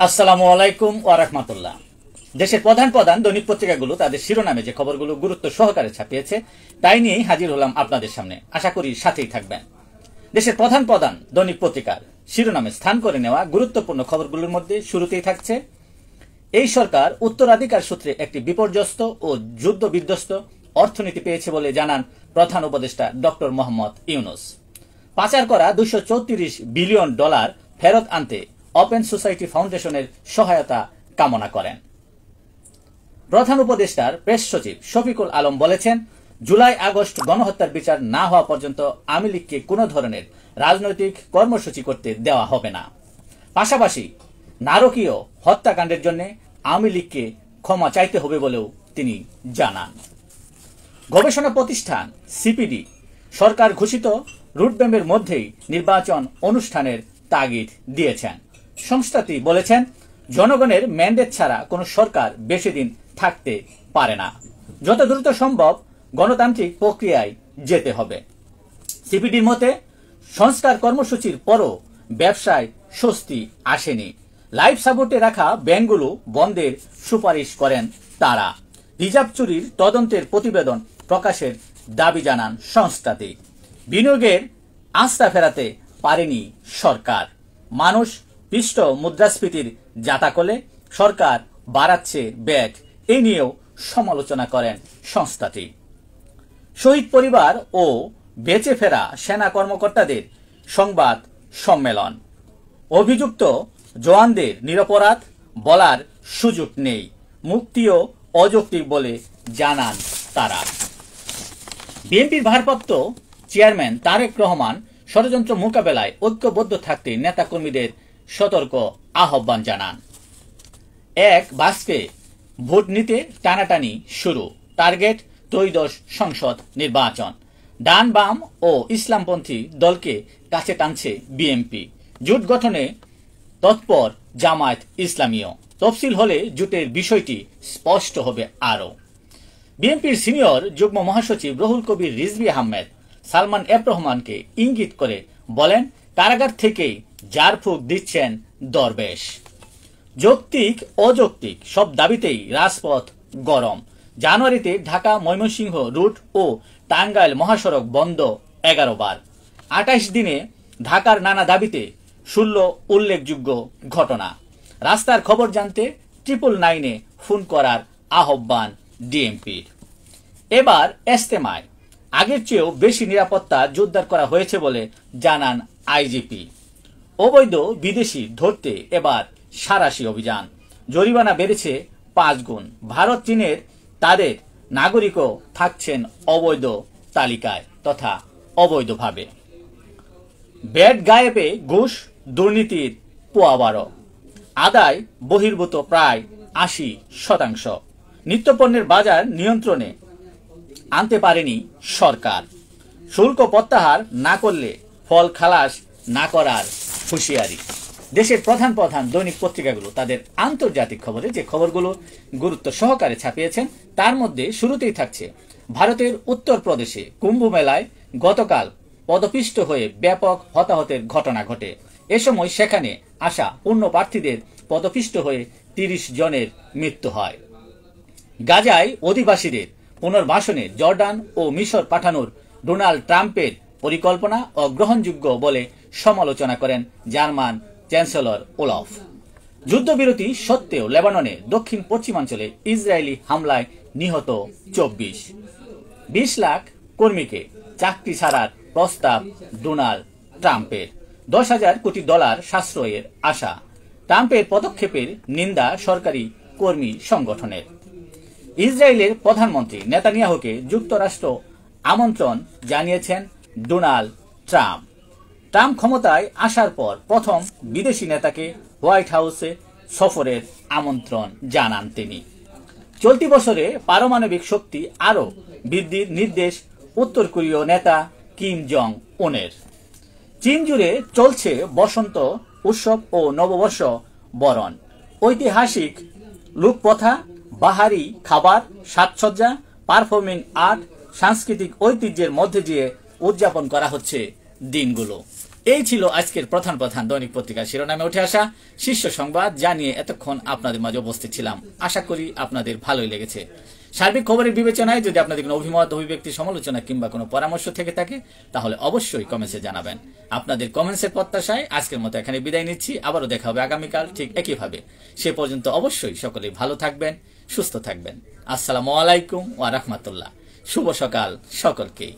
আসসালামু আলাইকুম ওয়া রাহমাতুল্লাহ। দেশের প্রধান প্রধান দৈনিক পত্রিকাগুলো তাদের শিরোনামে যে খবরগুলো গুরুত্ব সহকারে ছাপিয়েছে তাই নিয়েই হাজির হলাম আপনাদের সামনে। আশা করি সাথেই থাকবেন। দেশের প্রধান প্রধান দৈনিক পত্রিকার শিরোনামে স্থান করে নেওয়া গুরুত্বপূর্ণ খবরগুলোর মধ্যে শুরুতেই থাকছে, এই সরকার উত্তরাধিকার সূত্রে একটি বিপর্যস্ত ও যুদ্ধ বিধ্বস্ত অর্থনীতি পেয়েছে বলে জানান প্রধান উপদেষ্টা ডক্টর মোহাম্মদ ইউনূস। পাচার করা $234 বিলিয়ন ফেরত আনতে ওপেন সোসাইটি ফাউন্ডেশনের সহায়তা কামনা করেন। প্রধান উপদেষ্টার প্রেস সচিব শফিকুল আলম বলেছেন, জুলাই আগস্ট গণহত্যার বিচার না হওয়া পর্যন্ত আওয়ামী লীগকে কোনো ধরনের রাজনৈতিক কর্মসূচি করতে দেওয়া হবে না। পাশাপাশি নারকীয় হত্যাকাণ্ডের জন্য আওয়ামী লীগকে ক্ষমা চাইতে হবে বলেও তিনি জানান। গবেষণা প্রতিষ্ঠান সিপিডি সরকার ঘোষিত রুটম্যাপের মধ্যেই নির্বাচন অনুষ্ঠানের তাগিদ দিয়েছেন। সংস্থাটি বলেছেন, জনগণের ম্যান্ডেট ছাড়া কোনো সরকার বেশি দিন থাকতে পারে না। যত দ্রুত সম্ভব গণতান্ত্রিক প্রক্রিয়ায় যেতে হবে। সিপিডির মতে সংস্কার কর্মসূচির পরও ব্যবসায় স্বস্তি আসেনি। লাইফ সাপোর্টে রাখা ব্যাংকগুলো বন্ধের সুপারিশ করেন তারা। রিজার্ভ চুরির তদন্তের প্রতিবেদন প্রকাশের দাবি জানান সংস্থাটি। বিনিয়োগের আস্থা ফেরাতে পারেনি সরকার। মানুষ পৃষ্ঠ মুদ্রাস্ফীতির জাতাকলে সরকার বাড়াচ্ছে ব্যাট, এ নিয়েও সমালোচনা করেন সংস্থাটি। শহীদ পরিবার ও বেঁচে ফেরা সেনা কর্মকর্তাদের সংবাদ সম্মেলন। অভিযুক্ত জওয়ানদের নিরপরাধ বলার সুযোগ নেই, মুক্তিও অযৌক্তিক বলে জানান তারা। বিএনপির ভারপ্রাপ্ত চেয়ারম্যান তারেক রহমান ষড়যন্ত্র মোকাবেলায় ঐক্যবদ্ধ থাকতে নেতাকর্মীদের সতর্ক আহ্বান জানান। এক বাসকে ভোট নিতে টানাটানি শুরু, টার্গেট ত্রয়োদশ সংসদ নির্বাচন। ডান বাম ও ইসলামপন্থী দলকে কাছে টানছে বিএনপি। জোট গঠনে তৎপর জামায়াত ইসলামীও। তফসিল হলে জোটের বিষয়টি স্পষ্ট হবে আরও। বিএনপির সিনিয়র যুগ্ম মহাসচিব রুহুল কবির রিজভী আহমেদ সালমান এফ রহমানকে ইঙ্গিত করে বলেন, কারাগার থেকেই ঝাড়ফুঁক দিচ্ছেন দরবেশ। যৌক্তিক অযৌক্তিক সব দাবিতেই রাজপথ গরম। জানুয়ারিতে ঢাকা ময়মনসিংহ রুট ও টাঙ্গাইল মহাসড়ক বন্ধ 11 বার। 28 দিনে ঢাকার নানা দাবিতে 16 উল্লেখযোগ্য ঘটনা। রাস্তার খবর জানতে 999-এ ফোন করার আহ্বান ডিএমপির। এবার ইজতেমায় আগের চেয়েও বেশি নিরাপত্তা জোরদার করা হয়েছে বলে জানান আইজিপি। অবৈধ বিদেশি ধরতে এবার সাঁড়াশি অভিযান। জরিমানা বেড়েছে 5 গুণ। ভারত চীনের তাদের নাগরিকও থাকছেন অবৈধ তালিকায় তথা অবৈধভাবে। ব্যাট গায়েবে ঘুষ দুর্নীতির পোয়াবারো, আদায় বহির্ভূত প্রায় 80%। নিত্যপণ্যের বাজার নিয়ন্ত্রণে আনতে পারেনি সরকার। শুল্ক প্রত্যাহার না করলে ফল খালাস না করার হুঁশিয়ারি। দেশের প্রধান প্রধান দৈনিক পত্রিকাগুলো তাদের আন্তর্জাতিক খবরে যে খবরগুলো গুরুত্ব সহকারে ছাপিয়েছেন তার মধ্যে শুরুতেই থাকছে, ভারতের উত্তরপ্রদেশে কুম্ভ মেলায় গতকাল পদপিষ্ট হয়ে ব্যাপক হতাহতের ঘটনা ঘটে। এ সময় সেখানে আসা পুণ্যপ্রার্থীদের পদপিষ্ট হয়ে 30 জনের মৃত্যু হয়। গাজায় অধিবাসীদের পুনর্বাসনে জর্ডান ও মিশর পাঠানোর ডোনাল্ড ট্রাম্পের পরিকল্পনা অগ্রহণযোগ্য বলে সমালোচনা করেন জার্মান চ্যান্সেলর ওলফ। যুদ্ধবিরতি সত্ত্বেও লেবাননে দক্ষিণ পশ্চিমাঞ্চলে ইসরায়েলি হামলায় নিহত 24। 20 লাখ কর্মীকে চাকরি ছাড়ার প্রস্তাব ডোনাল্ড ট্রাম্পের। $10,000 কোটি সাশ্রয়ের আশা। ট্রাম্পের পদক্ষেপের নিন্দা সরকারি কর্মী সংগঠনের। ইসরায়েলের প্রধানমন্ত্রী নেতানিয়াহুকে যুক্তরাষ্ট্র আমন্ত্রণ জানিয়েছেন ডোনাল্ড ট্রাম্প। ট্রাম্প ক্ষমতায় আসার পর প্রথম বিদেশি নেতাকে হোয়াইট হাউসে সফরের আমন্ত্রণ জানান তিনি। চলতি বছরে পারমাণবিক শক্তি আরও বৃদ্ধির নির্দেশ উত্তর কোরীয় নেতা কিম জং উনের। চীন জুড়ে চলছে বসন্ত উৎসব ও নববর্ষ বরণ। ঐতিহাসিক লোকপ্রথা, বাহারি খাবার, সাজসজ্জা, পারফর্মিং আর্ট, সাংস্কৃতিক ঐতিহ্যের মধ্যে দিয়ে উদযাপন করা হচ্ছে দিনগুলো। এই ছিল আজকের প্রধান প্রধান দৈনিক পত্রিকার শিরোনামে উঠে আসা শীর্ষ সংবাদ, জানিয়ে এতক্ষণ আপনাদের মাঝে উপস্থিত ছিলাম। আশা করি আপনাদের ভালোই লেগেছে। সার্বিক খবরের বিবেচনায় যদি আপনাদের কোনো অভিমত, অভিব্যক্তি, সমালোচনা কিংবা কোনো পরামর্শ থেকে থাকে তাহলে অবশ্যই কমেন্টসে জানাবেন। আপনাদের কমেন্টসের প্রত্যাশায় আজকের মতো এখানে বিদায় নিচ্ছি। আবারও দেখা হবে আগামীকাল ঠিক একইভাবে। সে পর্যন্ত অবশ্যই সকলেই ভালো থাকবেন, সুস্থ থাকবেন। আসসালামু আলাইকুম ওয়া রাহমাতুল্লাহ। শুভ সকাল সকলকেই।